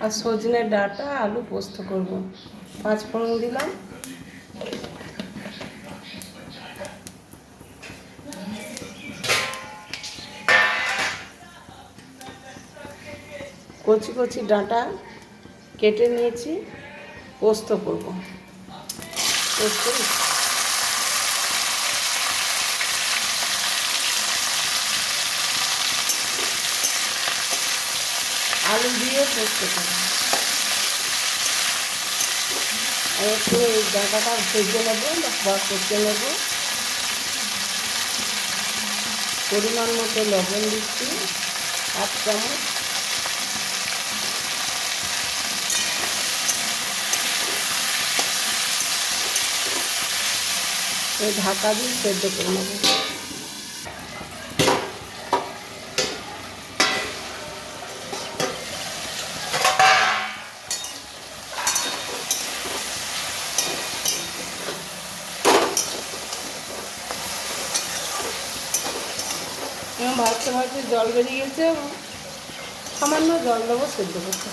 আর সজনে ডাঁটা আলু পোস্ত করব। 5 ফোড়ন দিলাম, কচি কচি ডাঁটা কেটে নিয়েছি, পোস্ত করব। পোস্ত আলু দিয়ে পোস্ত করব। একটু এই ডাঁটাটা ভেজে নেবো বা কষে নেব। পরিমাণ মতো লবণ দিচ্ছি, 1 চামচ। ঢাকা দিয়ে সেদ্ধ করে নেব। ভাজতে ভাজতে জল বেরিয়ে গেছে, সামান্য জল দেবো সেদ্ধ করতে।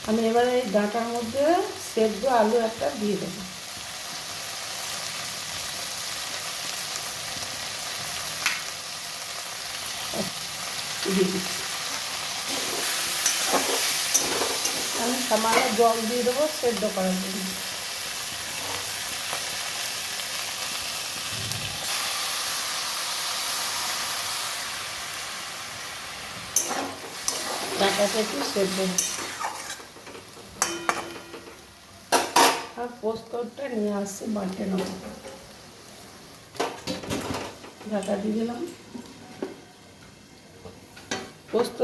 আমি এবারে এই ডাঁটার মধ্যে সেদ্ধ আলু একটা দিয়ে দেবো। আমি সামান্য জল দিয়ে দেবো সেদ্ধ করার জন্য। ডাঁটাটা একটু সেদ্ধ আর পোস্তটা নিয়ে আসছি বাটে নেব। ঢাকা দিয়ে দিলাম, পোস্ত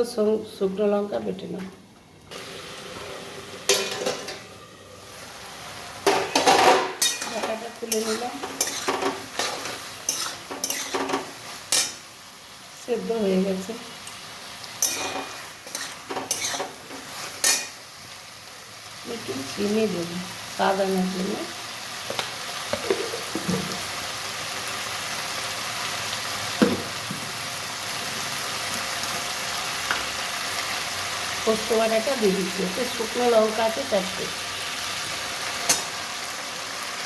শুকনো লঙ্কা বেটে নেব। ঢাকাটা তুলে নিলাম, সেদ্ধ হয়ে গেছে। একটু চিনি দেবো স্বাদ আনার জন্য। পোস্ত বাটাটা দিয়ে দিচ্ছি, ওতে শুকনো লঙ্কা আছে 4টে।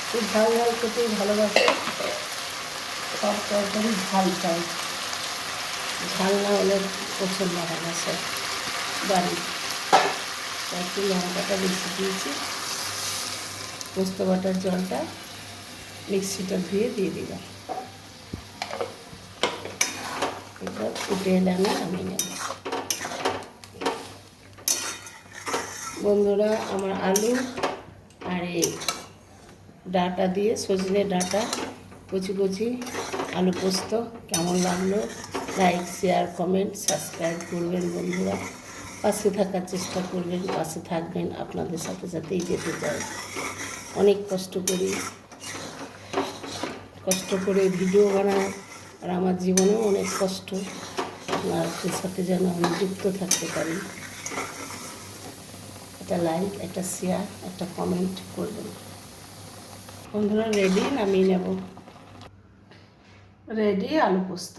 খুব ঝাল ঝাল খেতেই ভালোবাসে, সব তরকারি ঝাল চাই, ঝাল না হলে পছন্দ হয় না সব বাড়ি। একটু লঙ্কাটা বেশি দিয়েছি। পোস্ত বাটার জলটা মিক্সিটা ধুয়ে দিয়ে দিলাম। এটা ফুটে এলে আমি নামিয়ে নেব। বন্ধুরা, আমার আলু আর এই ডাঁটা দিয়ে সজনে ডাঁটা কচি কচি আলু পোস্ত কেমন লাগলো? লাইক, শেয়ার, কমেন্ট, সাবস্ক্রাইব করবেন বন্ধুরা। পাশে থাকার চেষ্টা করবেন, পাশে থাকবেন। আপনাদের সাথে সাথেই যেতে চাই। অনেক কষ্ট করে ভিডিও বানাই, আর আমার জীবনেও অনেক কষ্ট। আপনাদের সাথে যেন আমি যুক্ত থাকতে পারি। একটা লাইক, একটা শেয়ার, একটা কমেন্ট করবেন বন্ধুরা। রেডি, নামিয়ে নেব। রেডি আলু পোস্ত।